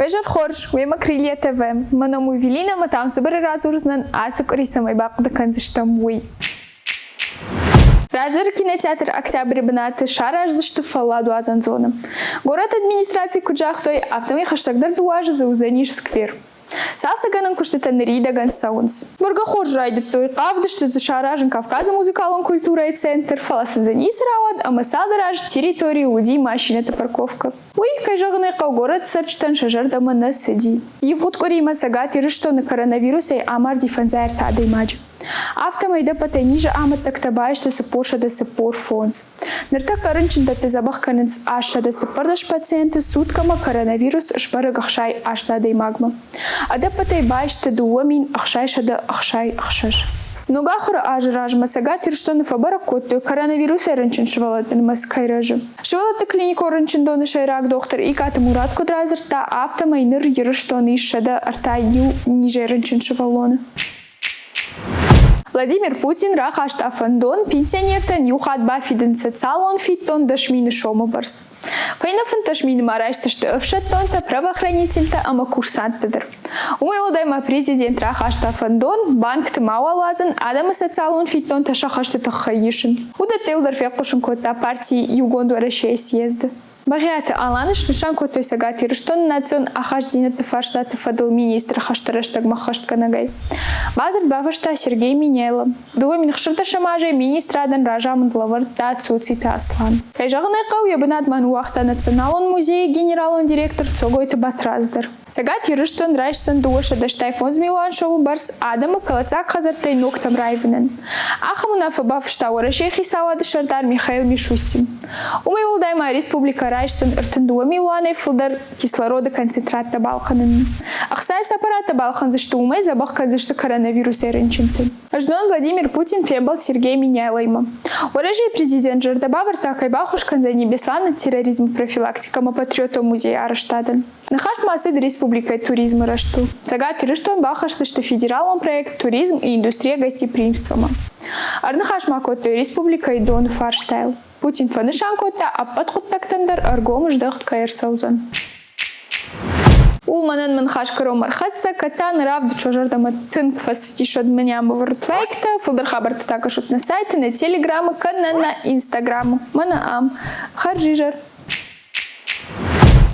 Вежер хорш, вема крылья ТВ. Маному Велина, матам собери разурзнан, асак рисамай бак да канзыштамуй. Раждар кинотеатр Октябрь бинаты шараж заштыфала дуазан зона. Город администрации Куджахтой автомой хаштагдар дуажа за узениш сквер. Салса ганан куштетан рида ган саунс. Бурга хож райдет той кавдышты за шаражен Кавказа музыкалон культура и центр. Фаласан за нис рауад, а масал дараж территории уди машина парковка. Уй, кайжаганы кау город сарчтан шажар дама на сади. И вот корима сагат и что на коронавирус и амар дифанзайр тады маджи. Автомайда патайнижа амат тактабай, что сапоша да сапор фонс. Нерта карынчин да забах канец аша да сапардаш пациенты суткама коронавирус шбара гахшай ашта да магма. А да патайбай, что дуамин ахшайша да ахшай ахшаш. Но гахра ажраж масагат что на фабара котту коронавирус рынчин швалатен маскайражи. Швалата клинику рынчин доны шайрак доктор и ката мурат кудразер та автомайныр ерыштоны шада арта ю ниже рынчин швалоны. Владимир Путин рахашта фандон пенсионертен юхат бафиден социалон фиттон дашмины шомобарс. Пайнафан ташмины марашта что öfшаттон-то правоохранитель-то ама курсант-тадыр. Уэлдайма президент рахашта фандон банк-то мауалазан адама социалон фиттон-то шахашта-то хайишин. Удате удар фекушин кота партии Югонду Россия съезда. Багиаты аланыш нишан котой сагати рыштон национ ахаждинаты фарштаты фадыл министр хаштараштаг махаштканагай. Базар бавашта Сергей Миняйло. Дуамин хшырта шамажай министрадан ражамын лаварта цуцита аслан. Кайжагынай кау ябынат мануахта националон музей генералон директор цогойты батраздар. Сагати рыштон райшсан дуаша даштай фонз милуан шоу барс адама калацак хазартай ноктам райвенен. Ахамуна фабавшта уарашехи савады шардар Михаил Мишустин. Умайвулдайма республика Райштан артендуа милуаны филдар кислорода концентрат табалханын. Ахсайс аппарат табалхан зашты умай забахкан зашты коронавирус эренчинты. Аждон Владимир Путин фебал Сергей Миняйлайма. Уражей президент Жардабавар такай бахушкан за небеслана терроризм профилактикама патриота музея Араштадан. Нахаш масыд республикой туризма рашту. Сагат ирыштон бахашты что федералом проект туризм и индустрия гостеприимствома. Арнахаш макотой республикой Дон Фарштайл. Путин фанышан кота, а подкуттактандар аргом ждахт каэр саузан. Улманан манхаш каро мархатса, катан равд чожардама тынк фаситишод меням вартлайкта, фулдар хабарта такашут на сайте, на телеграмма, канал на инстаграму. Мана ам. Харжижар.